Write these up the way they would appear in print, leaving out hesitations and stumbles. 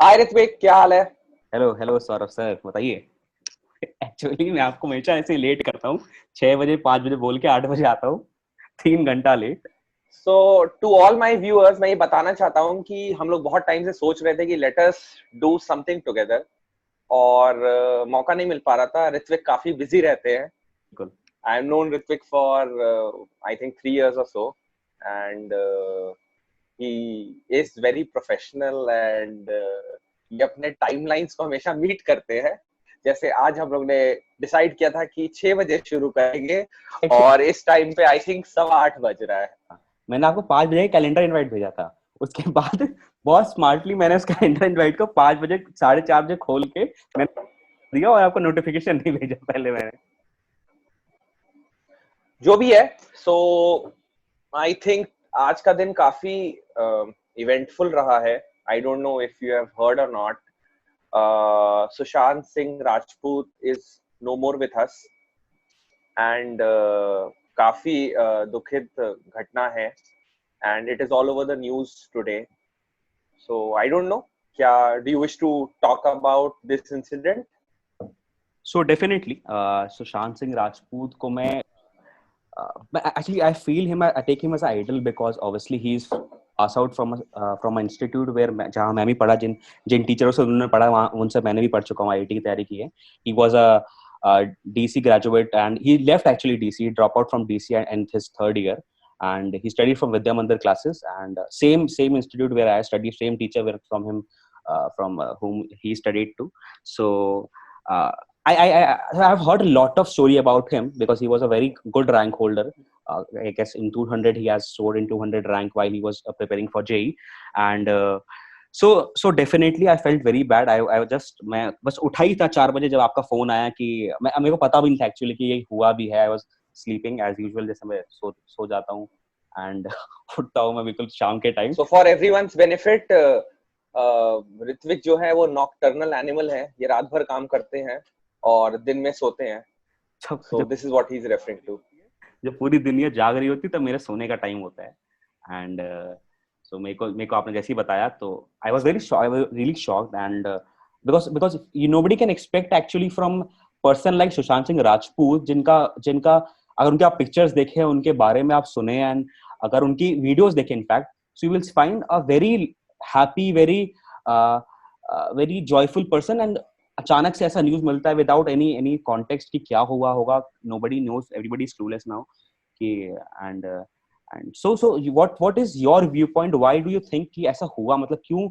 हाय ऋत्विक, क्या हाल है? Hello hello Saurabh sir, बताइए। एक्चुअली मैं आपको हमेशा ऐसे लेट करता हूँ। 6 बजे 5 बजे बोल के 8 बजे आता हूँ। 3 घंटा late. So to all my viewers, मैं ये बताना चाहता हूँ कि हम लोग बहुत टाइम से सोच रहे थे कि let us do something together. और मौका नहीं मिल पा रहा था। ऋत्विक काफी बिजी रहते हैं। बिल्कुल। I have known Ritwik for I think 3 years or so, and he is very professional and ये अपने टाइमलाइंस को हमेशा मीट करते हैं। जैसे आज हम लोग ने डिसाइड किया था कि 6 बजे शुरू करेंगे, एक्चुअली और इस टाइम पे आई थिंक 8:15 बज रहा है। मैंने आपको 5 बजे कैलेंडर इनवाइट भेजा था। उसके बाद बहुत स्मार्टली मैंने उस कैलेंडर इनवाइट को 5 बजे 4:30 बजे खोल के मैंने दिया और आपको नोटिफिकेशन नहीं भेजा पहले मैंने। जो भी है, सो आई थिंक आज का दिन काफी इवेंटफुल रहा है। I don't know if you have heard or not. Sushant Singh Rajput is no more with us, and काफी दुखित घटना है, and it is all over the news today. So I don't know, क्या do you wish to talk about this incident? So definitely Sushant Singh Rajput को मैं actually I feel him, I take him as an idol because obviously he's pass out from an institute where जहाँ मैं भी पढ़ा, जिन जिन टीचरों से उन्होंने पढ़ा वहाँ उनसे मैंने भी पढ़ चुका हूँ, आईआईटी की तैयारी की है. He was a DC graduate and he left actually DC. He dropped out from DC and his third year, and he studied from Vidya Mandir classes, and same institute where I studied, same teacher where from him from whom he studied to. So uh, I've heard a lot of story about him because he was a very good rank holder. I guess in 200 he has soared in 200 rank while he was preparing for JEE, and so definitely I felt very bad. I was just मैं बस उठा ही था 4 बजे जब आपका phone आया कि मेरे को पता भी नहीं था एक्चुअली कि ये हुआ भी है. I was sleeping as usual, जैसे मैं सो जाता हूँ and उठता हूँ मैं बिल्कुल शाम के time. So for everyone's benefit, Ritwik जो है वो नॉकटर्नल एनिमल है। ये रात भर काम करते हैं और दिन में सोते हैं। जब सो जब this is what he is referring to. जब पूरी दुनिया जाग रही होती है तब मेरे सोने का टाइम होता है. एंड सो मेरे को आपने जैसे ही बताया तो I was really shocked. And because you nobody can expect actually from person like Sushant Singh Rajput, जिनका जिनका अगर उनके आप पिक्चर्स देखें, उनके बारे में आप सुने, एंड अगर उनकी वीडियोस देखें in fact, so you will find a very happy, very joyful person. And अचानक से ऐसा न्यूज मिलता है विदाउट एनी कॉन्टेक्स्ट कि क्या हुआ होगा. Nobody knows, everybody is clueless now कि. And so what is your viewpoint? Why do you think कि ऐसा हुआ, मतलब क्यों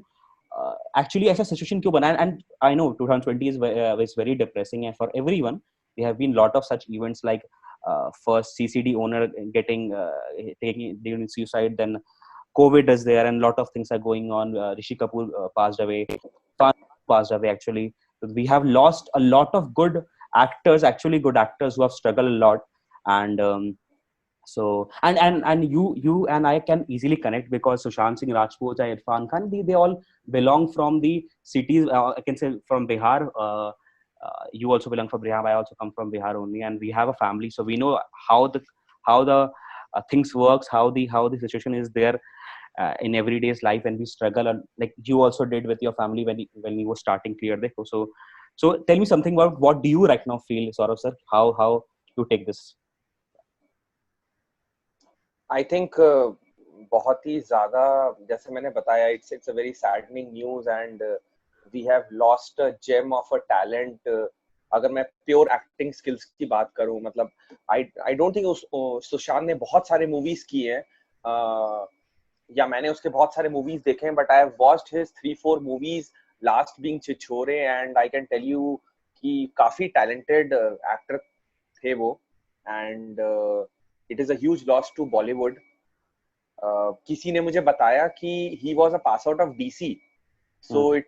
actually ऐसा situation क्यों बना? And I know 2020 is very depressing and for everyone. There have been lot of such events like first CCD owner getting taking suicide, then COVID is there, and lot of things are going on. Rishi Kapoor passed away, Khan passed away actually. We have lost a lot of good actors, actually good actors who have struggled a lot. And so and you and I can easily connect because Sushant Singh Rajput and Irfan Khan, they all belong from the cities. I can say from Bihar. You also belong from Bihar. I also come from Bihar only, and we have a family, so we know how the things works, how the situation is there in everyday's life when we struggle, and like you also did with your family when you were starting Clear Dekho. So tell me something about what do you right now feel, Saurav sir? How you take this? I think बहुत ही ज्यादा, जैसे मैंने बताया, it's it's a very saddening news, and we have lost a gem of a talent. अगर मैं pure acting skills की बात करूं, मतलब I I don't think Sushant ने बहुत सारे मूवीज किए हैं, या मैंने उसके बहुत सारे मूवीज देखे हैं, but I have watched his 3-4 movies, last being Chhichhore, and I can tell you कि काफी टैलेंटेड एक्टर थे वो, and it is a huge loss to Bollywood. किसी ने मुझे बताया कि he was a pass out of DC. Mm.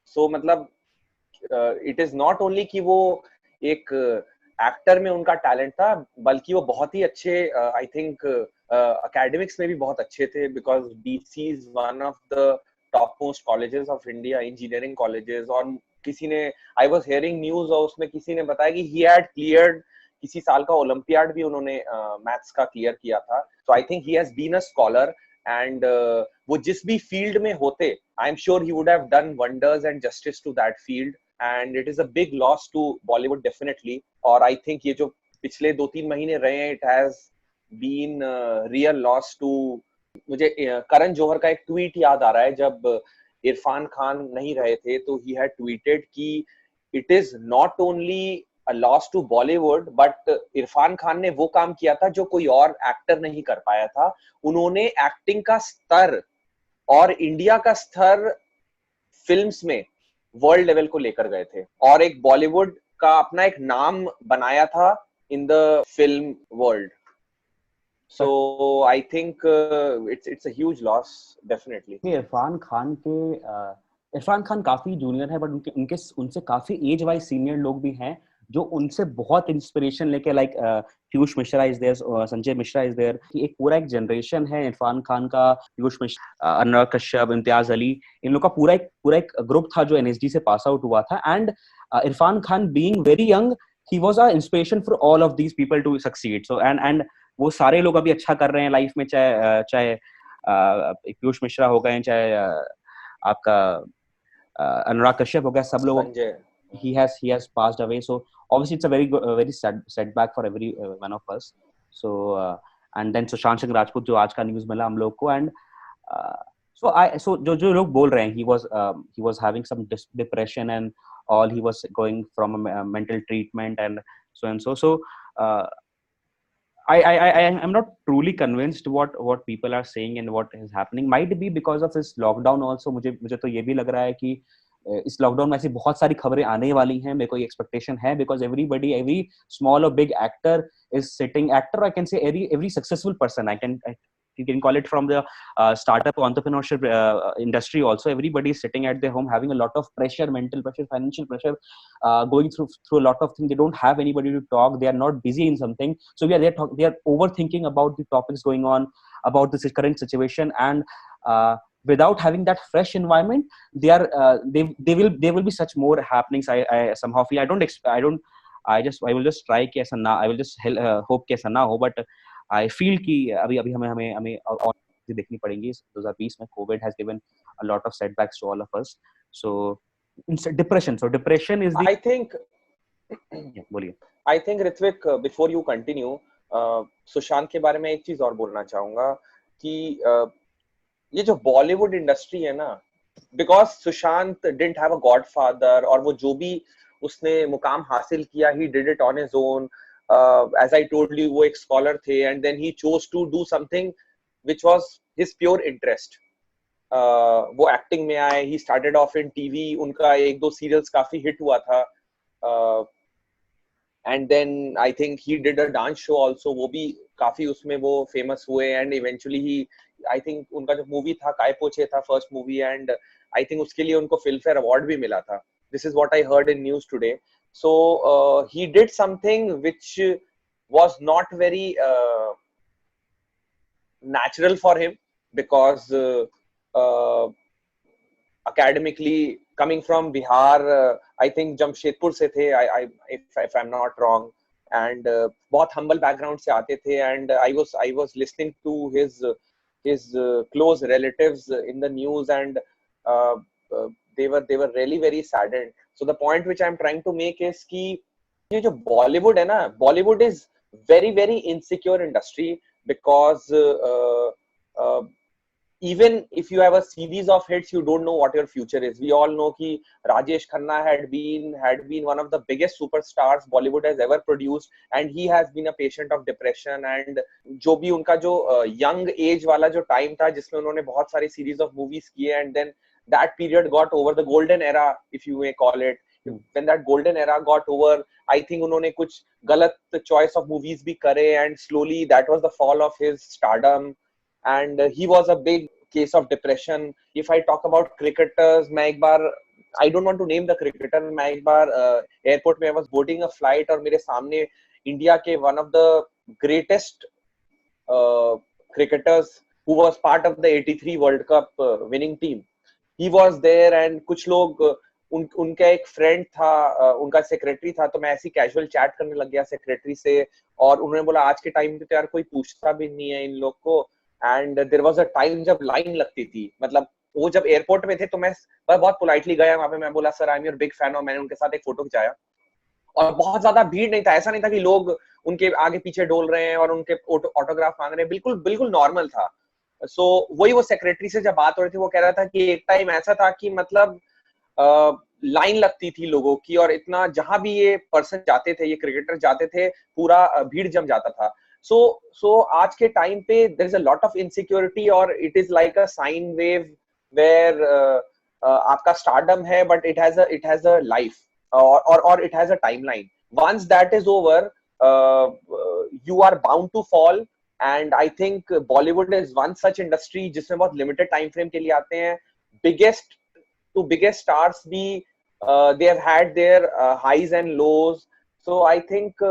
So मतलब इट इज नॉट ओनली कि वो एक एक्टर में उनका टैलेंट था, बल्कि वो बहुत ही अच्छे, आई थिंक एकेडमिक्स में भी बहुत अच्छे थे, because DC is one of the top most colleges of India, engineering colleges. और किसी ने, आई वाज हियरिंग न्यूज, और उसमें किसी ने बताया कि ही हैड क्लियर्ड किसी साल का ओलंपियाड भी उन्होंने मैथ्स का क्लियर किया था। So I think he has been a scholar, and वो जिस भी फील्ड में होते, I am sure he would have done wonders and justice to that field, and it is a big loss to Bollywood definitely. और I think ये जो पिछले 2-3 महीने रहे हैं, it has been real loss too. मुझे करण जौहर का एक ट्वीट याद आ रहा है, जब इरफान खान नहीं रहे थे तो ही हैड ट्वीटेड कि it is not only a loss to Bollywood, but Irfan Khan ने वो काम किया था जो कोई और एक्टर नहीं कर पाया था। उन्होंने एक्टिंग का स्तर और इंडिया का स्तर फिल्म्स में वर्ल्ड लेवल को लेकर गए थे, और एक बॉलीवुड का अपना एक नाम बनाया था in the film world. So I think it's a huge loss definitely. Irfan Khan काफी जूनियर है, बट उनके उनसे काफी एज वाइज सीनियर लोग भी हैं जो उनसे बहुत इंस्पिरेशन लेके, like Piyush Mishra is there, Sanjay Mishra is there. एक पूरा एक जनरेशन है इरफान खान का, पीयूष मिश्रा, अनुराग कश्यप, इम्तियाज अली, इन लोग का पूरा एक ग्रुप था जो एनएसडी से पास आउट हुआ था। And Irfan Khan being very young, he was a inspiration for all of these people to succeed. So and वो सारे लोग अभी अच्छा कर रहे हैं लाइफ में, चाहे पीयूष मिश्रा हो गए, चाहे आपका अनुराग कश्यप हो गया, सब लोग he has passed away. So obviously it's a very sad setback for every one of us. So and then Sushant Singh Rajput जो आज का न्यूज़ मिला हम लोग को, and so जो लोग बोल रहे हैं he was having some depression and all, he was going from a mental treatment and so I am not truly convinced what people are saying and what is happening. Might be because of this lockdown also. मुझे तो ये भी लग रहा है कि इस lockdown में ऐसी बहुत सारी खबरें आने वाली हैं, मेरे को ये एक्सपेक्टेशन है, because every small or big actor is sitting, actor I can say, every successful person, you can call it from the startup entrepreneurship industry also, everybody is sitting at their home having a lot of pressure, mental pressure, financial pressure, going through a lot of things. They don't have anybody to talk, they are not busy in something, so they are overthinking about the topics going on, about the current situation, and without having that fresh environment, they will be such more happenings. I somehow feel, I will just try कि ऐसा ना, I will just hope कि ऐसा ना हो, but I feel कि अभी हमें और देखनी पड़ेंगी। 2020 में COVID has given a lot of setbacks to all of us. So depression is the, I think बोलिए। I think Ritvik, before you continue, Sushant के बारे में एक चीज और बोलना चाहूंगा कि ये जो बॉलीवुड इंडस्ट्री है ना, because Sushant didn't have a godfather, और वो जो भी उसने मुकाम हासिल किया, he did it on his own. As I told you, वो एक स्कॉलर थे, and then he chose to do something which was his pure interest. वो एक्टिंग में आए, he started off in TV, उनका 1-2 सीरियल्स काफी हिट हुआ था, and then I think he did a dance show also, वो भी काफी उसमें वो फेमस हुए, and eventually he, I think उनका जो मूवी था काय पोछे था first movie, and I think उसके लिए उनको फिल्म फेयर अवार्ड भी मिला था। This is what I heard in news today. So he did something which was not very natural for him, because academically coming from Bihar, I think Jamshedpur से थे, if I'm not wrong, and बहुत humble background से आते थे, and I was listening to his close relatives in the news, and they were really very saddened. So the point which I'm trying to make is कि ये जो Bollywood है ना, Bollywood is very insecure industry, because even if you have a series of hits, you don't know what your future is. We all know कि Rajesh Khanna had been one of the biggest superstars Bollywood has ever produced, and he has been a patient of depression, and जो भी उनका जो young age वाला जो time था जिसमें उन्होंने बहुत सारी series of movies किए, and then that period got over, the golden era if you may call it, when that golden era got over, I think उन्होंने कुछ गलत choice of movies भी करे, and slowly that was the fall of his stardom, and he was a big case of depression. If I talk about cricketers, मैं एक बार, I don't want to name the cricketer, मैं एक बार airport में I was boarding a flight, और मेरे सामने India के one of the greatest cricketers who was part of the 83 World Cup winning team, he was there, and कुछ लोग उनका एक फ्रेंड था, उनका सेक्रेटरी था, तो मैं ऐसी कैजुअल चैट करने लग गया सेक्रेटरी से, और उन्होंने बोला आज के टाइम पे तो यार कोई पूछता भी नहीं है इन लोग को, and there was a time जब लाइन लगती थी, मतलब वो जब एयरपोर्ट में थे तो मैं बहुत पोलाइटली गया वहां पे, मैं बोला sir I am your big fan, और मैंने उनके साथ एक फोटो खिंचाया। और बहुत ज्यादा भीड़ नहीं था, ऐसा नहीं था कि लोग उनके आगे पीछे डोल रहे हैं और उनके ऑटोग्राफ मांग रहे हैं, बिल्कुल बिल्कुल नॉर्मल था। सो वही वो सेक्रेटरी से जब बात हो रही थी, वो कह रहा था कि एक टाइम ऐसा था कि मतलब लाइन लगती थी लोगों की, और इतना जहां भी ये पर्सन जाते थे, ये क्रिकेटर जाते थे, पूरा भीड़ जम जाता था। सो आज के टाइम पे there is a lot of insecurity, और it is like a sine wave where आपका स्टारडम है, but it has a life, or it has a timeline. Once that is over, you are bound to fall. And I think Bollywood is one such industry जिसमें बहुत limited time frame के लिए आते हैं। biggest biggest stars भी they have had their highs and lows. So I think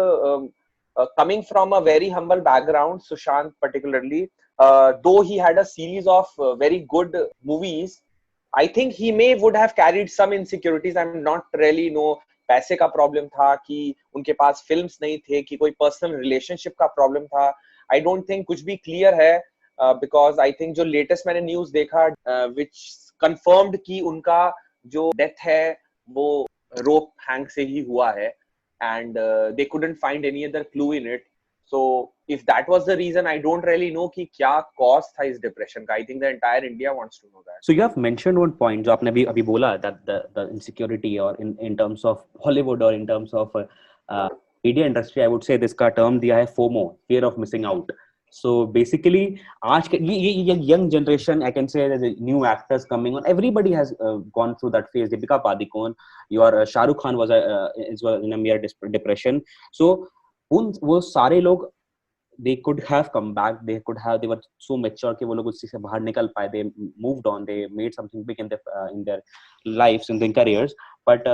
coming from a very humble background, Sushant particularly, though he had a series of very good movies, I think he may would have carried some insecurities. I'm not really know पैसे का problem था, कि उनके पास films नहीं थे, कि कोई personal relationship का प्रॉब्लम था। आई डोंट थिंक कुछ भी क्लियर है, बिकॉज आई थिंक जो लेटेस्ट मैंने न्यूज देखा विच कंफर्म्ड कि उनका जो डेथ है वो रोप हैंग से ही हुआ है, and they couldn't find any other clue in it. So if that was the reason, I don't really know कि क्या cause था इस depression का. I think the entire India wants to know that. So you have mentioned one point जो आपने अभी बोला, that the insecurity or in terms of Hollywood or in terms of media industry, I would say this का term दिया है FOMO, fear of missing out. So basically आज के ये young generation, I can say the new actors coming on, everybody has gone through that phase. Deepika Padukone, your Shah Rukh Khan was in a mere depression. So वो सारे लोग they could have come back, they were so mature कि वो लोग उससे बाहर निकल पाए, they moved on, they made something big in their lives, in their careers. But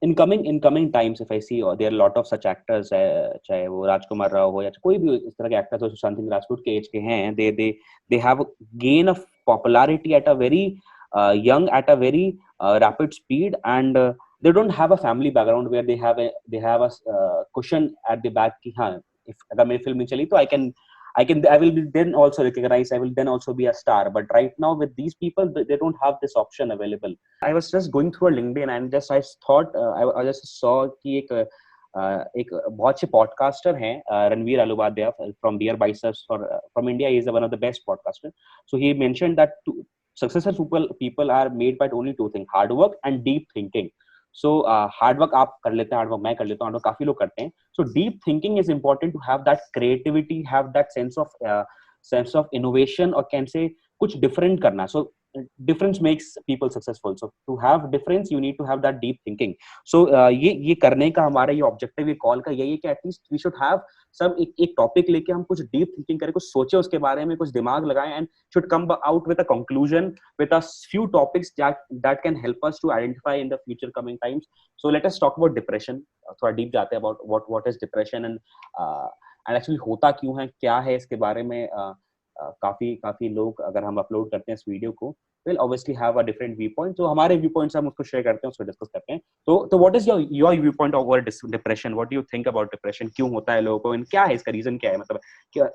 in coming times, if I see, there are a lot of such actors, चाहे वो राजकुमार राव हो या कोई भी इस तरह के एक्टर्स हो, सुशांत सिंह राजपूत के एज के हैं, they have gain of popularity at a very young, at a very rapid speed, and they don't have a family background where they have a cushion at the back कि हाँ, if अगर मेरी film नहीं चली तो I will be then also recognized, I will then also be a star. But right now with these people, they don't have this option available. I was just going through a LinkedIn and I thought I just saw कि एक बहुत अच्छे podcaster हैं, Ranveer Ahluwalia from Dear Biceps from India. He is one of the best podcasters. So he mentioned that successful people are made by only two things: hard work and deep thinking. So hard work आप कर लेते हैं, hard work मैं कर लेता हूँ, hard work काफी लोग करते हैं. So deep thinking is important to have that creativity, have that sense of innovation, or can say कुछ different करना. So difference makes people successful. So to have difference, you need to have that deep thinking. So ये करने का हमारा ये objective, ये call का यही है कि at least we should have some एक topic लेके हम कुछ deep thinking करें, कुछ सोचे उसके बारे में, कुछ दिमाग लगाएं, and should come out with a conclusion, with a few topics that can help us to identify in the future coming times. So let us talk about depression. थोड़ा deep जाते हैं about what is depression and actually होता क्यों है, क्या है इसके बारे में. काफी लोग अगर हम अपलोड करते हैं इस वीडियो को, will obviously have a different viewpoint. तो हमारे viewpoints हम उसको share करते हैं, उसको discuss करते हैं. तो what is your viewpoint over depression? What do you think about depression? क्यों होता है लोगों को, and क्या है इसका reason, क्या है मतलब,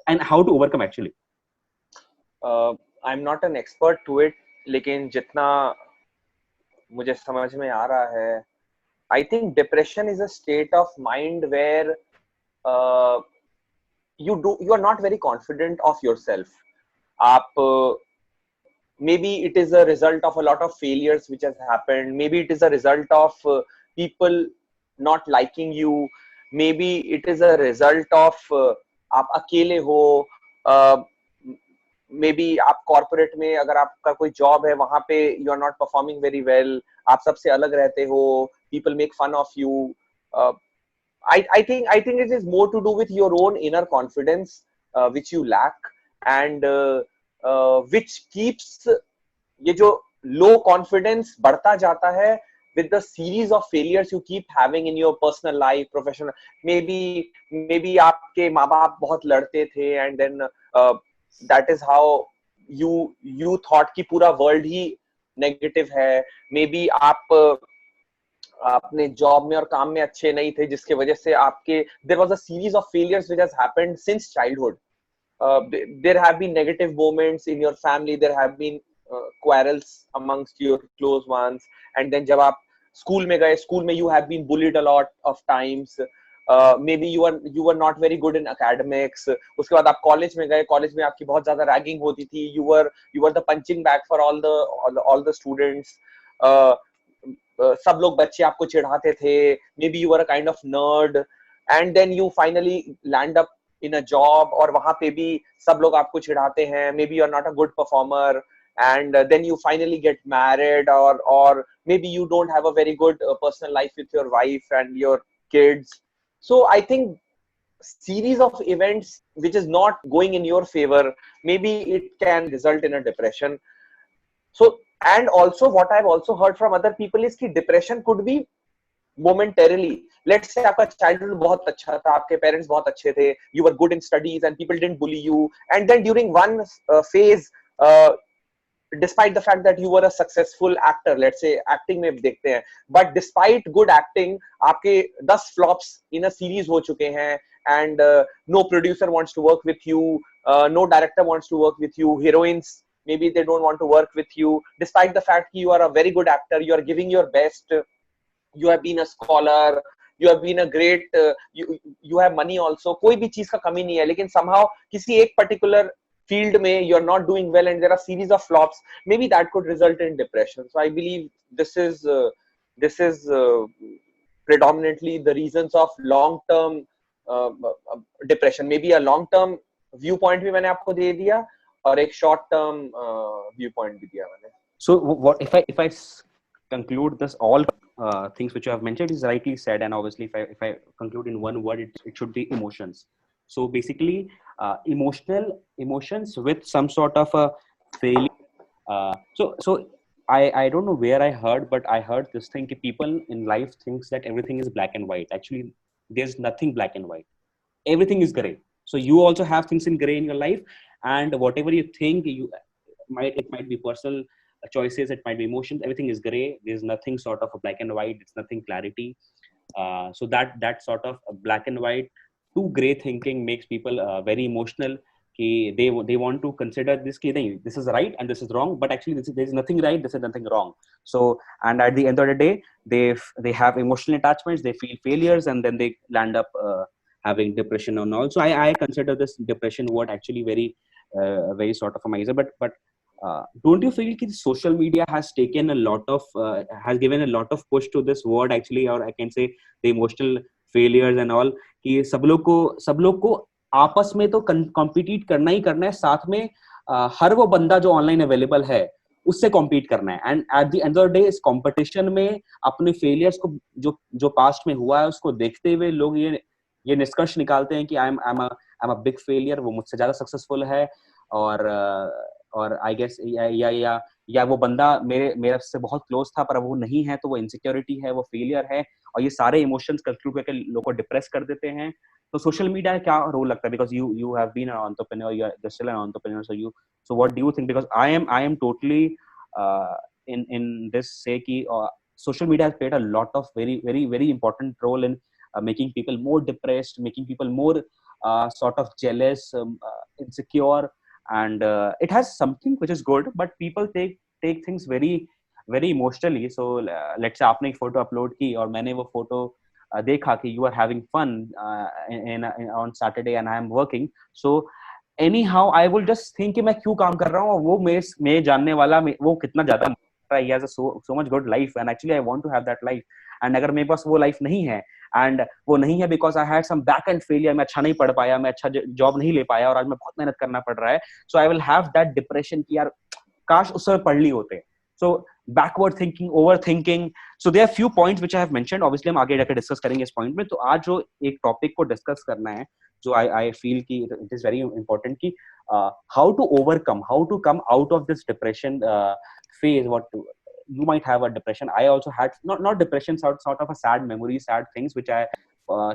and how to overcome actually? I'm not an expert to it, लेकिन जितना मुझे समझ में आ रहा है, I think depression is a state of mind where you are not very confident of yourself. आप maybe it is a result of a lot of failures which has happened, maybe it is a result of people not liking you, maybe it is a result of आप अकेले हो, maybe आप corporate में अगर आपका कोई job है वहां पे you are not performing very well, आप सबसे अलग रहते हो, people make fun of you. I think it is more to do with your own inner confidence which you lack, and which keeps ये जो low confidence बढ़ता जाता है with the series of failures you keep having in your personal life, professional. Maybe आपके माँ बाप बहुत लड़ते थे, and then that is how you thought कि पूरा world ही negative है. Maybe आप अपने जॉब में और काम में अच्छे नहीं थे, जिसके वजह से आपके there was a series of failures which has happened since childhood. there have been negative moments in your family, there have been quarrels amongst your close ones, and then जब आप school में गए, school में you have been bullied a lot of times. Maybe you were not very good in academics. उसके बाद आप college में गए, college में आपकी बहुत ज़्यादा ragging होती थी. You were the punching bag for all the students. सब लोग बच्चे आपको चिढ़ाते थे. Maybe you were a kind of nerd, and then you finally land up in a job, और वहां पे भी सब लोग आपको चिढ़ाते हैं. Maybe you're not a good performer, and then you finally get married, or maybe you don't have a very good personal life with your wife and your kids. So I think series of events which is not going in your favor, maybe it can result in a depression. So, and also what I've also heard from other people is कि depression could be momentarily. Let's say आपका childhood बहुत अच्छा था, आपके parents बहुत अच्छे थे, you were good in studies and people didn't bully you, and then during one phase, despite the fact that you were a successful actor, let's say acting में देखते हैं, but despite good acting, आपके 10 flops in a series हो चुके हैं, and no producer wants to work with you, no director wants to work with you, heroines maybe they don't want to work with you, despite the fact you are a very good actor, you are giving your best, you have been a scholar, you have been a great, you have money also, कोई भी चीज का कमी नहीं है, लेकिन somehow किसी एक particular field में you're not doing well and there are series of flops, maybe that could result in depression. So I believe this is predominantly the reasons of long term depression. Maybe a long term viewpoint भी मैंने आपको दे दिया और एक short term viewpoint भी दिया मैंने. So what if I conclude this all things which you have mentioned is rightly said, and obviously if I conclude in one word, it should be emotions. So basically emotions with some sort of a failure. So I don't know where I heard, but I heard this thing that people in life thinks that everything is black and white. Actually there's nothing black and white, everything is gray. So you also have things in gray in your life, and whatever you think, it might be personal choices, it might be emotions, everything is gray. There's nothing sort of a black and white, it's nothing clarity. So that sort of black and white to gray thinking makes people very emotional. They want to consider this, this is right and this is wrong, but actually there's nothing right, this is nothing wrong. So, and at the end of the day, they have emotional attachments, they feel failures, and then they land up having depression and all. So I consider this depression word actually very sort of a miser. But don't you feel that social media has taken a lot of has given a lot of push to this word actually, or I can say the emotional failures and all, कि सब लोग को आपस में तो compete करना ही करना है, साथ में हर वो बंदा जो ऑनलाइन अवेलेबल है उससे compete करना है, and at the end of the day इस कंपटीशन में अपने फेलियर्स को जो पास्ट में हुआ है उसको देखते हुए लोग ये निष्कर्ष निकालते हैं कि I am a big failure, वो मुझसे ज्यादा सक्सेसफुल है, और आई गेस या वो बंदा मेरे से बहुत क्लोज था पर अब वो नहीं है, तो वो इनसिक्योरिटी है, वो फेलियर है, और ये सारे इमोशंस कंक्लूड करके लोगों को डिप्रेस कर देते हैं. तो सोशल मीडिया का क्या रोल लगता है, because you have been an entrepreneur, you are still an entrepreneur, so what do you think, because I am totally in this say कि social media has played a lot of very important role in making people more depressed, making people more sort of jealous, insecure, and it has something which is good, but people take things very emotionally. So let's say आपने एक photo upload की और मैंने वो photo देखा कि you are having fun on Saturday and I am working, so anyhow I will just think कि मैं क्यों काम कर रहा हूँ, वो मेरे जानने वाला वो कितना ज्यादा he has so much good life and actually I want to have that life, and अगर मेरे पास वो लाइफ नहीं है, and वो नहीं है because I had some back end failure, मैं अच्छा नहीं पढ़ पाया, मैं अच्छा जॉब नहीं ले पाया और आज मैं बहुत मेहनत करना पड़ रहा है, so I will have that depression कि यार काश उस समय पढ़ ली होते. So backward thinking, overthinking, so there are few points which I have mentioned, obviously हम आगे जाकर डिस्कस करेंगे इस पॉइंट में. तो आज जो एक टॉपिक को डिस्कस करना है, जो I feel कि it is very important कि how to come out of this depression phase. You might have a depression, I also had not depression, sort of a sad memory, sad things which I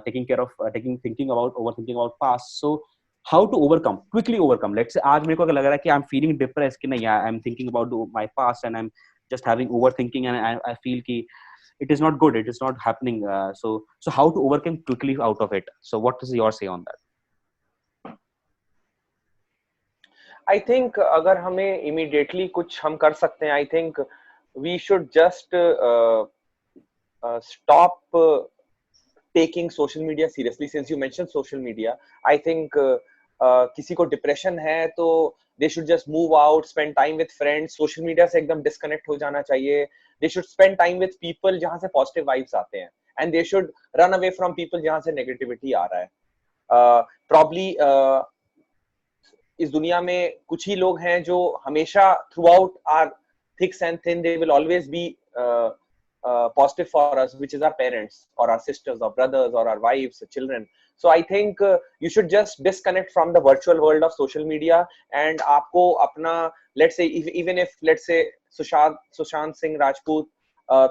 taking care of, thinking about, overthinking about past. So how to quickly overcome. Let's say आज मेरे को लग रहा है कि I'm feeling depressed कि नहीं, I'm thinking about my past and I'm just having overthinking and I feel कि it is not good, it is not happening. So how to overcome quickly out of it. So what is your say on that? I think अगर हमें immediately कुछ हम कर सकते हैं, I think we should just stop taking social media seriously. Since you mentioned social media, I think किसी को depression है तो they should just move out, spend time with friends. Social media से एकदम disconnect हो जाना चाहिए. They should spend time with people जहाँ से positive vibes आते हैं, and they should run away from people जहाँ से negativity आ रहा है. Probably इस दुनिया में कुछ ही लोग हैं जो हमेशा throughout our thick and thin, they will always be positive for us, which is our parents or our sisters or brothers or our wives or children. So I think you should just disconnect from the virtual world of social media, and आपको अपना, let's say even if let's say Sushant Singh Rajput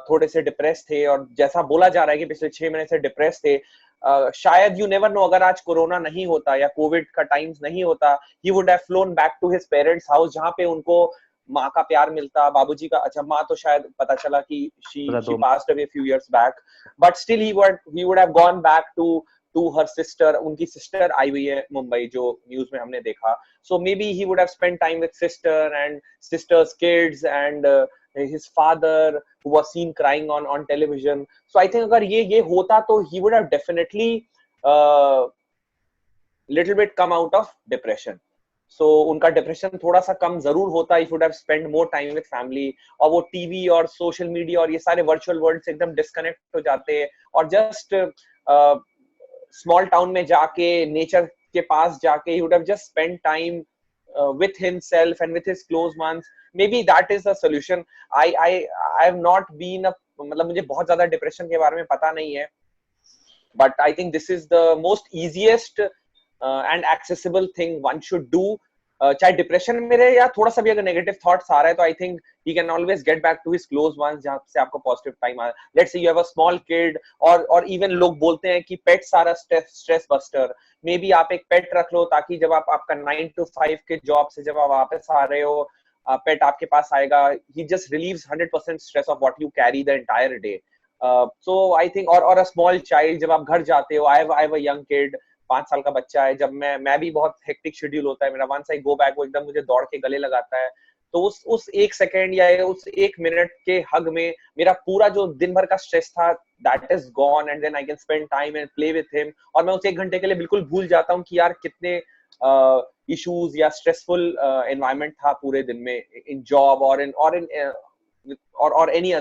थोड़े से depress थे, और जैसा बोला जा रहा है कि पिछले 6 महीने से डिप्रेस थे, शायद यू नेवर नो, अगर आज कोरोना नहीं होता या कोविड का टाइम्स नहीं होता, he would have flown back to his parents house, जहाँ पे उनको माँ का प्यार मिलता, बाबूजी का, अच्छा माँ तो शायद पता चला कि she passed away a few years back, but still he would have gone back to her sister. उनकी सिस्टर आई हुई है मुंबई, जो न्यूज में हमने देखा. So maybe he would have spent time with sister and sister's kids and his father who was seen crying on television. So I think अगर ये होता तो he would have definitely little bit come out of depression. So उनका depression थोड़ा सा कम जरूर होता, if would have spent more time with family, और वो टीवी और सोशल मीडिया और ये सारे वर्चुअल वर्ल्ड से एकदम डिस्कनेक्ट हो जाते हैं, और जस्ट स्मॉल टाउन में जाके, नेचर के पास जाके, he would have just spent time with himself and with his close ones. Maybe that is the solution. I have not been मतलब मुझे बहुत ज्यादा डिप्रेशन के बारे में पता नहीं है, but I think this is the most easiest and accessible thing one should do. चाहे डिप्रेशन में रहे या थोड़ा सा भी अगर नेगेटिव थॉट्स आ रहा है, तो I think he can always get back to his close ones जहाँ से आपको पॉजिटिव टाइम आ. Let's say you have a small kid, और इवन लोग बोलते हैं कि pets are a stress buster. Maybe आप एक पेट रख लो, ताकि जब आप आपका 9 to 5 के जॉब से जब आप वापस आ रहे हो, पेट आपके पास आएगा, he just relieves 100% stress of what you carry the entire day. So I think, और a small child, जब आप घर जाते हो, I have a young kid, 5 साल का बच्चा है, जब मैं भी बहुत हेक्टिक शेड्यूल होता है मेरा, वंस आई गो बैक, वो एकदम मुझे दौड़ के गले लगाता है, तो उस 1 सेकेंड या उस 1 मिनट के हग में मेरा पूरा जो दिन भर का स्ट्रेस था, that is gone, and then I can spend time and play with him, और मैं उस 1 घंटे के लिए बिल्कुल भूल जाता हूँ कि यार कितने इश्यूज या स्ट्रेसफुल एनवायरनमेंट था पूरे दिन में, इन जॉब और एनी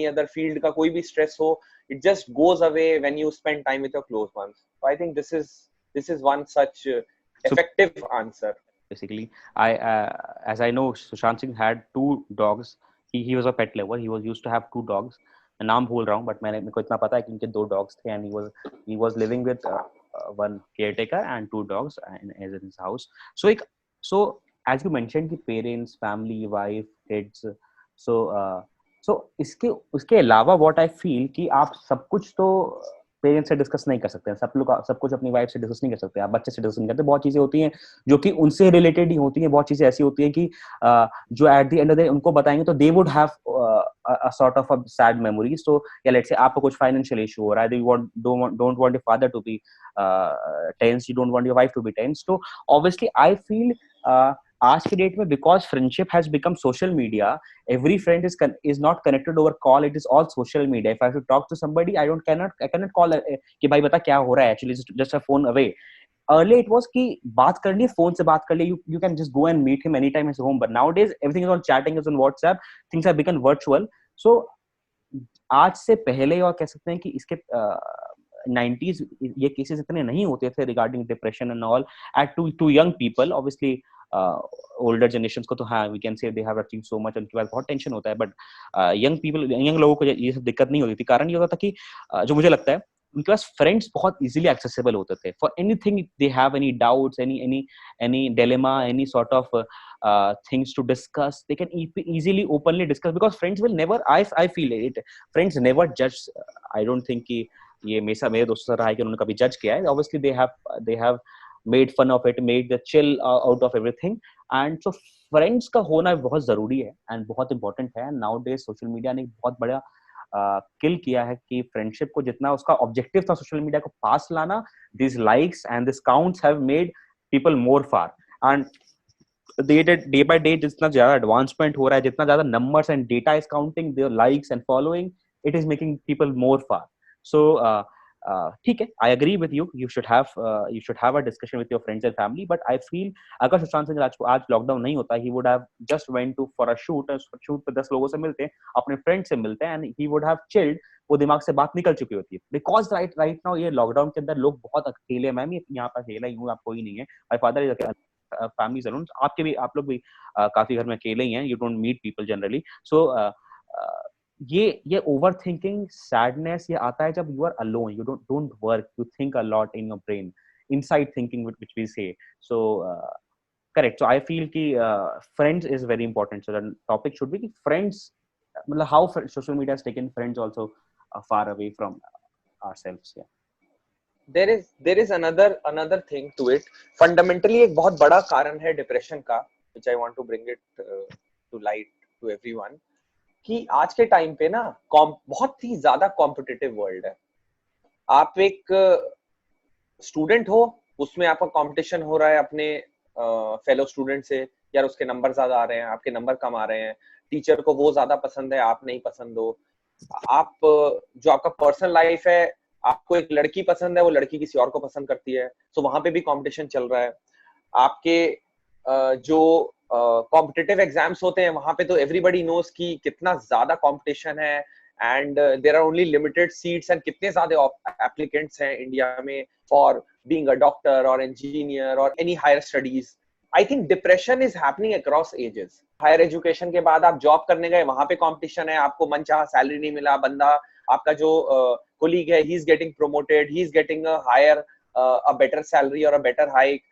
अदर फील्ड का कोई भी स्ट्रेस हो, it just goes away when you spend time with your close ones. So I think this is one such effective answer. Basically, as I know, Sushant Singh had 2 dogs. He was a pet lover. He was used to have 2 dogs. मैं नाम भूल रहा हूँ, but मेरे को इतना पता है कि उनके 2 dogs थे, and he was living with one caretaker and 2 dogs in his house. So as you mentioned कि parents, family, wife, kids, so उसके अलावा what I feel कि आप सब कुछ तो पेरेंट्स से डिस्कस नहीं कर सकते हैं, सब कुछ अपनी वाइफ से डिस्कस नहीं कर सकते, आप बच्चे से डिस्कस नहीं करते. बहुत चीजें होती हैं जो कि उनसे रिलेटेड ही होती हैं, बहुत चीजें ऐसी होती हैं कि जो at the end of the day उनको बताएंगे तो they would have a sort of a sad memory. So yeah, let's say आपको कुछ फाइनेंशियल इशू हो रहा है, you don't want your father to be tense, you don't want your wife to be tense. So obviously I feel आज के date में, because friendship has become social media, every friend is not connected over call, it is all social media. If I have to talk to somebody, I cannot call कि भाई बता क्या हो रहा है, actually just a phone away. Earlier it was कि बात करनी है, फोन से बात कर ले, you can just go and meet him anytime at home, but nowadays everything is on chatting, is on WhatsApp, things have become virtual. So आज से पहले, और कह सकते हैं कि इसके 90s ये केसेस इतने नहीं होते थे regarding depression and all at to young people. Obviously older generation को तो हाँ, we can say they have achieved so much, उनके पास बहुत टेंशन होता है, बट यंग लोगों को ये सब दिक्कत नहीं होती थी. कारण ये होता था कि जो मुझे लगता है उनके पास फ्रेंड्स बहुत इजीली एक्सेसिबल होते थे for anything they have, any doubts, any dilemma, any sort of things to discuss, they can easily openly discuss, because friends will never, I feel it, friends never judge. I don't think कि ये मेरे दोस्तों से रहा है कि उन्होंने कभी जज किया है. Obviously they have made fun of it, made the chill out of everything, and so friends का होना बहुत जरूरी है and बहुत important है. Nowadays social media ने बहुत बड़ा किल किया है कि फ्रेंडशिप को जितना उसका ऑब्जेक्टिव था सोशल मीडिया को पास लाना, these likes and this counts have made people more far. And day by day जितना ज्यादा एडवांसमेंट हो रहा है, जितना ज्यादा numbers and data is counting there likes and following, it is making people more far. So ठीक है, I agree with you, you should have a discussion with your friends and family, but I feel अगर सुशांत सिंह राजपूत आज lockdown नहीं होता, he would have just went to for a shoot पे 10 लोगों से मिलते, अपने फ्रेंड से मिलते, and he would have chilled. वो दिमाग से बात निकल चुकी होती है, बिकॉज राइट नाउ ये लॉकडाउन के अंदर लोग बहुत अकेले. मैं भी यहाँ पर अकेला ही हूँ, आप कोई नहीं है, my father is family saloon. आपके भी, आप लोग भी काफी घर में अकेले ही हैं, you don't meet people generally. So ये ओवर थिंकिंग, सैडनेस ये आता है जब you are alone, you don't work, you think a lot in your brain, inside thinking which we say. So correct. So I feel कि friends is very important. So the topic should be कि friends, मतलब how social media has taken friends also far away from ourselves. Yeah. there is another thing to it. Fundamentally एक बहुत बड़ा कारण है depression का, which I want to bring it to light to everyone, कि आज के टाइम पे ना बहुत ही ज्यादा कॉम्पिटिटिव वर्ल्ड है. आप एक स्टूडेंट हो, उसमें आपका कंपटीशन हो रहा है अपने फेलो स्टूडेंट से, यार उसके नंबर ज्यादा आ रहे हैं, आपके नंबर कम आ रहे हैं, टीचर को वो ज्यादा पसंद है, आप नहीं पसंद हो. आप जो आपका पर्सनल लाइफ है, आपको एक लड़की पसंद है, वो लड़की किसी और को पसंद करती है, तो वहां पे भी कंपटीशन चल रहा है. आपके जो कॉम्पिटिटिव एग्जाम्स होते हैं, वहां पे तो एवरीबॉडी नोज कि कितना ज्यादा कंपटीशन है, and there are only limited seats, and कितने ज्यादा एप्लीकेंट्स हैं इंडिया में फॉर बीइंग अ डॉक्टर और इंजीनियर और any higher studies. I think depression is happening across ages. Higher education के बाद आप जॉब करने गए, वहां पे कंपटीशन है, आपको मनचाहा सैलरी नहीं मिला, बंदा आपका जो कोलीग है, he is getting promoted, he is getting a higher a better salary और अ बेटर हाइक.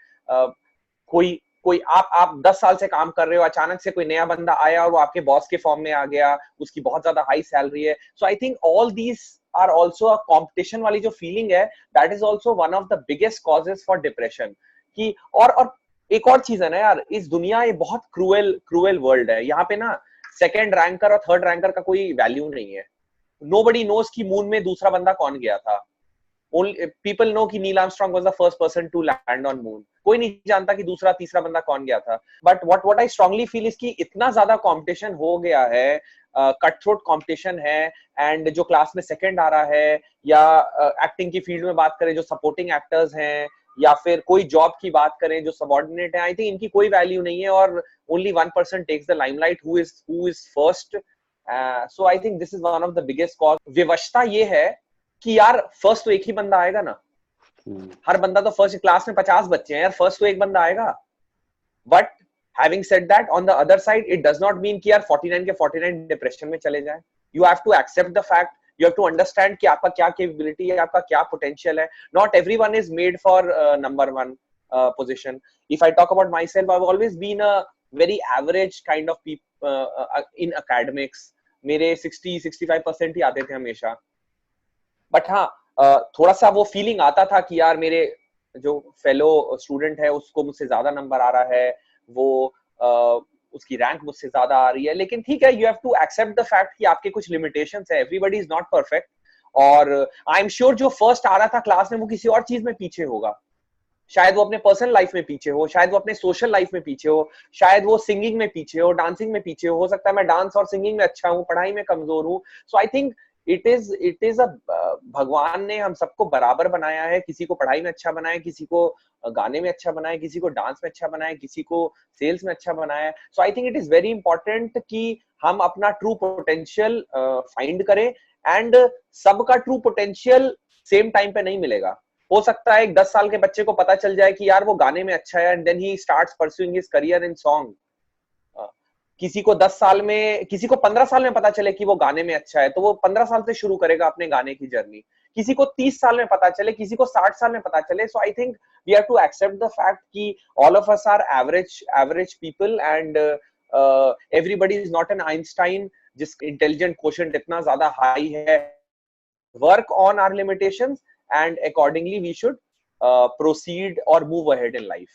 कोई कोई आप 10 साल से काम कर रहे हो, अचानक से कोई नया बंदा आया और वो आपके बॉस के फॉर्म में आ गया, उसकी बहुत ज्यादा हाई सैलरी है. So I think all these are also a competition वाली जो फीलिंग है, that is also one of the biggest causes for depression. कि और एक और चीज है ना यार, इस दुनिया ये बहुत क्रूएल वर्ल्ड है. यहाँ पे ना सेकंड रैंकर और थर्ड रैंकर का कोई वैल्यू नहीं है. नोबडी नोज कि मून में दूसरा बंदा कौन गया था. People know कि Neil Armstrong was the first person to land on moon. कोई नहीं जानता कि दूसरा तीसरा बंदा कौन गया था. But what I strongly feel is कि इतना ज्यादा कंपटीशन हो गया है, कट थ्रोट कंपटीशन है, एंड जो क्लास में सेकंड आ रहा है, या एक्टिंग की फील्ड में बात करें जो सपोर्टिंग एक्टर्स हैं, या फिर कोई जॉब की बात करें जो सबऑर्डिनेट है, आई थिंक इनकी कोई वैल्यू नहीं है, और only 1% takes the limelight who is first. So I think this is one of the biggest cause. विवशता ये है कि यार फर्स्ट तो एक ही बंदा आएगा ना. हर बंदा तो फर्स्ट, क्लास में 50 बच्चे हैं यार, फर्स्ट तो एक बंदा आएगा. But having said that, on the other side it does not mean कि यार 49 के 49 डिप्रेशन में चले जाए. You have to accept the fact, you have to understand कि आपका क्या capability है, आपका क्या potential है. Not everyone is made for number one position. If I talk about myself, I've always been a very average kind of people in academics. मेरे 60-65% ही आते थे हमेशा. But हाँ, थोड़ा सा वो feeling आता था कि यार मेरे जो fellow student है उसको मुझसे ज्यादा नंबर आ रहा है, वो उसकी रैंक मुझसे ज्यादा आ रही है. लेकिन ठीक है, you have to accept the fact कि आपके कुछ लिमिटेशंस है. एवरीबॉडी इज नॉट परफेक्ट, और आई एम श्योर जो फर्स्ट आ रहा था क्लास में वो किसी और चीज में पीछे होगा. शायद वो अपने पर्सनल लाइफ में पीछे हो, शायद वो अपने सोशल लाइफ में पीछे हो, शायद वो सिंगिंग में पीछे हो, डांसिंग में पीछे हो सकता है मैं डांस और सिंगिंग में अच्छा हूँ, पढ़ाई में कमजोर हूँ. So I think it is a भगवान ने हम सबको बराबर बनाया है. किसी को पढ़ाई में अच्छा बनाया, किसी को गाने में अच्छा बनाया, किसी को डांस में अच्छा बनाया, किसी को सेल्स में अच्छा बनाया. So I think it is very important कि हम अपना ट्रू पोटेंशियल फाइंड करें, एंड सबका ट्रू पोटेंशियल सेम टाइम पे नहीं मिलेगा. हो सकता है एक 10 साल के बच्चे को पता चल जाए कि यार वो गाने में अच्छा है, and then he starts pursuing his career in song. किसी को 10 साल में, किसी को 15 साल में पता चले कि वो गाने में अच्छा है, तो वो 15 साल से शुरू करेगा अपने गाने की जर्नी. किसी को 30 साल में पता चले, किसी को 60 साल में पता चले. So I think we have to accept the fact कि all of us are average people, and everybody is not an Einstein जिसका इंटेलिजेंट क्वोशेंट इतना ज्यादा हाई है. Work on our limitations, and accordingly we should proceed or move ahead in life.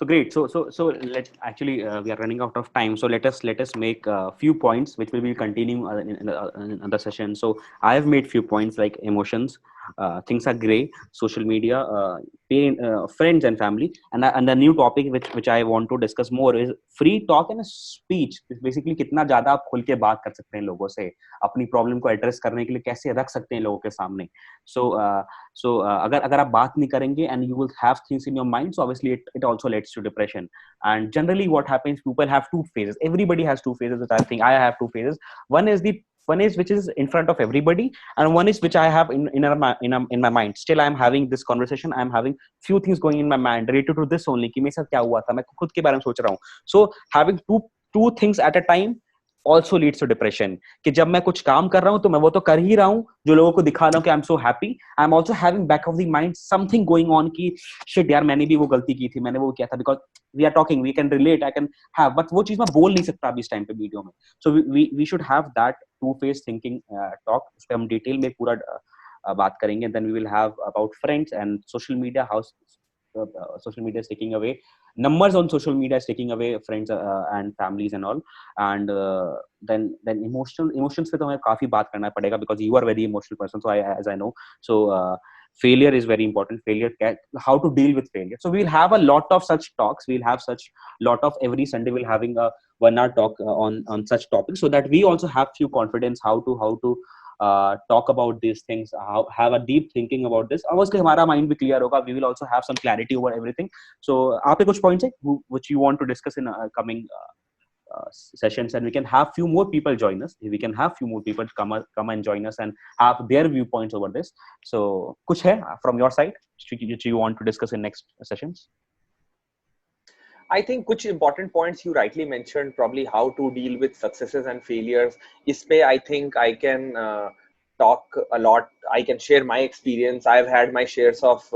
So great. So let actually we are running out of time. So let us make a few points which will be continuing in the session. So I have made few points like emotions, things are gray. Social media, friends and family, and the new topic which I want to discuss more is free talk and speech. Basically, कितना ज़्यादा आप खुल के बात कर सकते हैं लोगों से, अपनी प्रॉब्लम को एड्रेस करने के लिए कैसे रख सकते हैं लोगों के सामने. So अगर आप बात नहीं करेंगे and you will have things in your mind, so obviously it also leads to depression. And generally what happens, people have two phases. Everybody has two phases, which I think I have two phases. One is which is in front of everybody, and one is which I have in my mind. Still I am having this conversation, I am having few things going in my mind related to this only, कि मेरे साथ क्या हुआ था, मैं खुद के बारे में सोच रहा हूँ. So having two things at a time also leads to depression. कि जब मैं कुछ काम कर रहा हूँ तो मैं वो तो कर ही रहा हूँ जो लोगों को दिखा रहा हूँ कि I'm so happy. I'm also having back of the mind something going on कि shit यार मैंने भी वो गलती की थी, मैंने वो किया था, because we are talking, we can relate, I can have, but वो चीज मैं बोल नहीं सकता अभी इस टाइम पे वीडियो में. So we should have that two phase thinking talk. उस पे हम डिटेल में पूरा बात करेंगे. Then we will have about friends and social media, how social media is taking away numbers on social media, is taking away friends and families and all. And then emotions पे तो हमें काफी बात करना पड़ेगा, because you are very emotional person, so as I know. So failure is very important. How to deal with failure. So we'll have a lot of such talks. We'll have such lot of, every Sunday we'll having a 1 hour talk on such topics, so that we also have few confidence how to talk about these things, have a deep thinking about this. Obviously हमारा mind भी clear होगा. We will also have some clarity over everything. So आपके कुछ points है which you want to discuss in coming sessions, and we can have few more people join us. We can have few more people come and join us and have their viewpoints over this. So कुछ है from your side which you want to discuss in next sessions? I think कुछ important points you rightly mentioned, probably how to deal with successes and failures. इस पे I think I can talk a lot. I can share my experience. I've had my shares of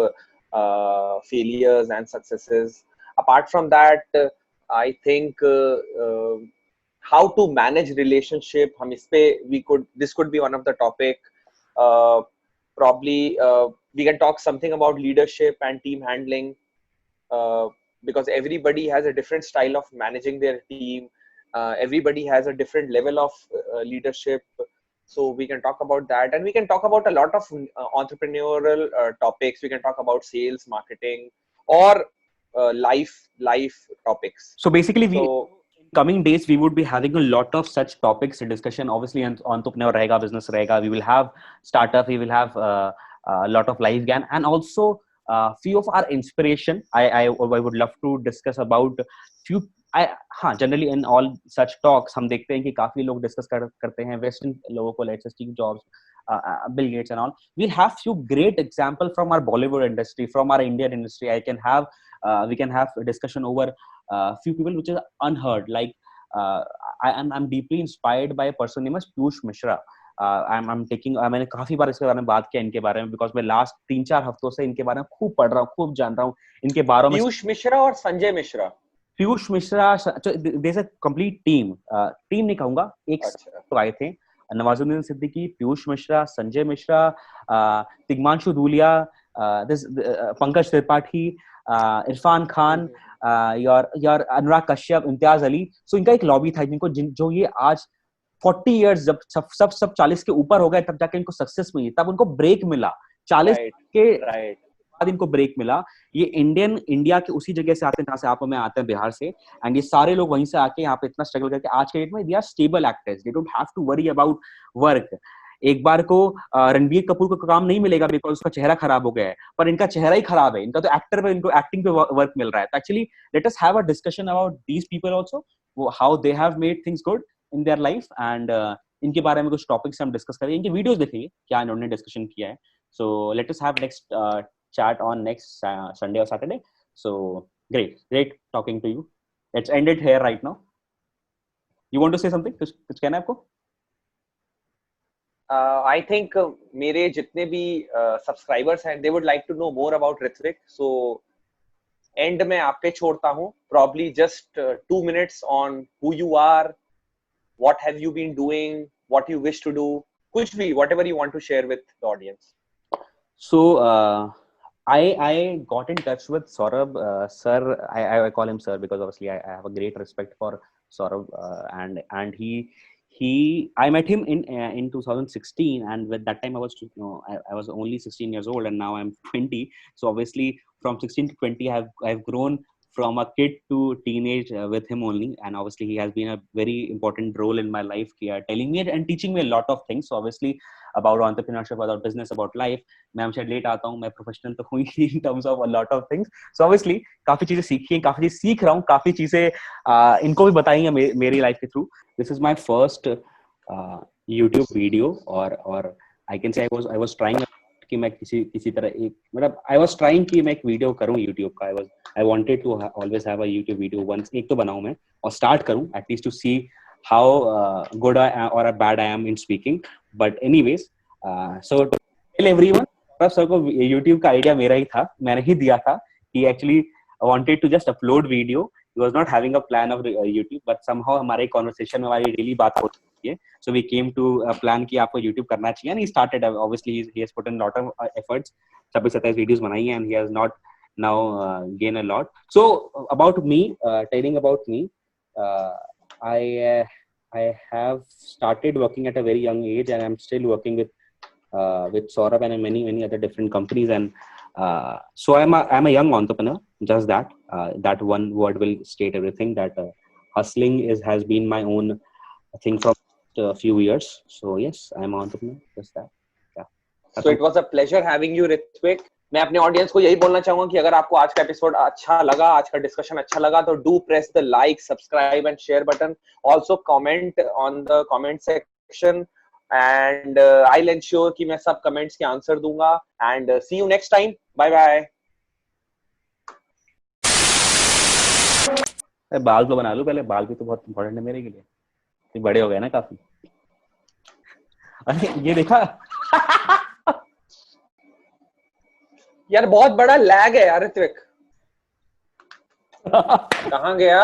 failures and successes. Apart from that, I think how to manage relationship. हम इस पे this could be one of the topic. Probably we can talk something about leadership and team handling. Because everybody has a different style of managing their team. Everybody has a different level of leadership. So we can talk about that, and we can talk about a lot of entrepreneurial topics. We can talk about sales, marketing, or life topics. So basically coming days we would be having a lot of such topics in discussion. Obviously entrepreneur रहेगा, business रहेगा, we will have startup, we will have a lot of life ज्ञान, and also few of our inspiration. I would love to discuss about few. हाँ, generally in all such talks हम देखते हैं कि काफी लोग discuss करते हैं western लोगों को, let's say Steve Jobs, Bill Gates and all. We'll have few great example from our Bollywood industry, from our Indian industry. We can have a discussion over few people which is unheard. Like I'm deeply inspired by a person named as Piyush Mishra. मैंने काफी बार इसके बारे में बात किया, इनके बारे में, बिकॉज मैं लास्ट 3-4 हफ्तों से इनके बारे में खूब पढ़ रहा हूँ, खूब जान रहा हूँ इनके बारे में. पीयूष मिश्रा और Sanjay Mishra. Piyush Mishra, there is a complete team नहीं कहूंगा, एक तो आए थे, नवाजुद्दीन सिद्दीकी, पीयूष मिश्रा, संजय मिश्रा, तिग्मांशु धूलिया, पंकज त्रिपाठी, इरफान खान, यार अनुराग कश्यप, इम्तियाज अली. सो इनका एक लॉबी था जिनको जो ये आज 40 इयर्स जब सब 40 के ऊपर हो गए तब जाके इनको सक्सेस मिली, तब उनको ब्रेक मिला. 40 के बाद इनको ब्रेक मिला. ये इंडिया के उसी जगह से आते हैं जहां से आप मैं आते हैं, बिहार से, एंड ये सारे लोग वहीं से आके यहाँ पे इतना स्ट्रगल करके आज के डेट में they are stable actors. They don't have to worry about work. एक बार को रणबीर कपूर को काम नहीं मिलेगा बिकॉज उसका चेहरा खराब हो गया है, पर इनका चेहरा ही खराब है, इनका तो एक्टर पे, इनको एक्टिंग पे वर्क मिल रहा है. तो actually let us have a discussion about these people also, how they have made things good in their life, and इनके बारे में कुछ टॉपिक्स हम डिस्कस करेंगे, इनके वीडियोस देखेंगे क्या इन्होंने डिस्कशन किया है. So let us have next chat on next Sunday or Saturday. So great talking to you. Let's end it here right now. You want to say something? कुछ कहना है आपको? I think मेरे जितने भी subscribers हैं, they would like to know more about Ritvik. So end में आप पे छोड़ता हूँ. Probably just 2 minutes on who you are, what have you been doing, what you wish to do, कुछ भी, whatever you want to share with the audience. So I got in touch with Saurabh sir. I call him sir because obviously I have a great respect for Saurabh, and I met him in 2016, and with that time I was I was only 16 years old, and now I'm 20. So obviously from 16 to 20 I've grown from a kid to teenage with him only, and obviously he has been a very important role in my life, telling me and teaching me a lot of things. So obviously about entrepreneurship, about business, about life, मैं हमेशा late आता हूँ, मैं professional तो हुई in terms of a lot of things. So obviously काफी चीजें सीखी हैं, काफी चीजें सीख रहा हूँ, काफी चीजें इनको भी बताई हैं मेरी लाइफ के through. This is my first YouTube video, or I can say I was trying कि मैं किसी तरह एक मतलब I was trying कि मैं एक वीडियो करूँ YouTube का. I wanted to always have a YouTube video once. एक तो बनाऊँ मैं और start करूँ at least to see how good I am or bad I am in speaking. But anyways, so to tell everyone, sir को YouTube का idea मेरा ही था, मैंने ही दिया था. He actually wanted to just upload video. He was not having a plan of YouTube, but somehow हमारे conversation में हमारी daily बात होती है. So we came to a plan कि आपको YouTube करना चाहिए, and he started. Obviously he has put in a lot of efforts. 26-27 videos बनाई हैं, and he has not now gained a lot. So about me, telling about me, I have started working at a very young age, and I'm still working with Saurabh and many other different companies. And so I'm a young entrepreneur. Just that one word will state everything. That hustling has been my own thing from a few years. So yes, I'm an entrepreneur. Just that. Yeah. So it was a pleasure having you, Ritvik. मैं अपने audience को यही बोलना चाहूंगा कि अगर आपको आज का एपिसोड अच्छा लगा, आज का डिस्कशन अच्छा लगा, तो do press the like, subscribe and share button. Also comment on the comment section, and I'll ensure कि मैं सब कमेंट्स के आंसर दूंगा. And see you next time. Bye bye. बाल तो बना लो पहले, बाल भी तो बहुत इंपॉर्टेंट है मेरे के लिए. बड़े हो गए ना काफी. अरे ये देखा यार बहुत बड़ा लैग है यार ऋत्विक. कहाँ गया?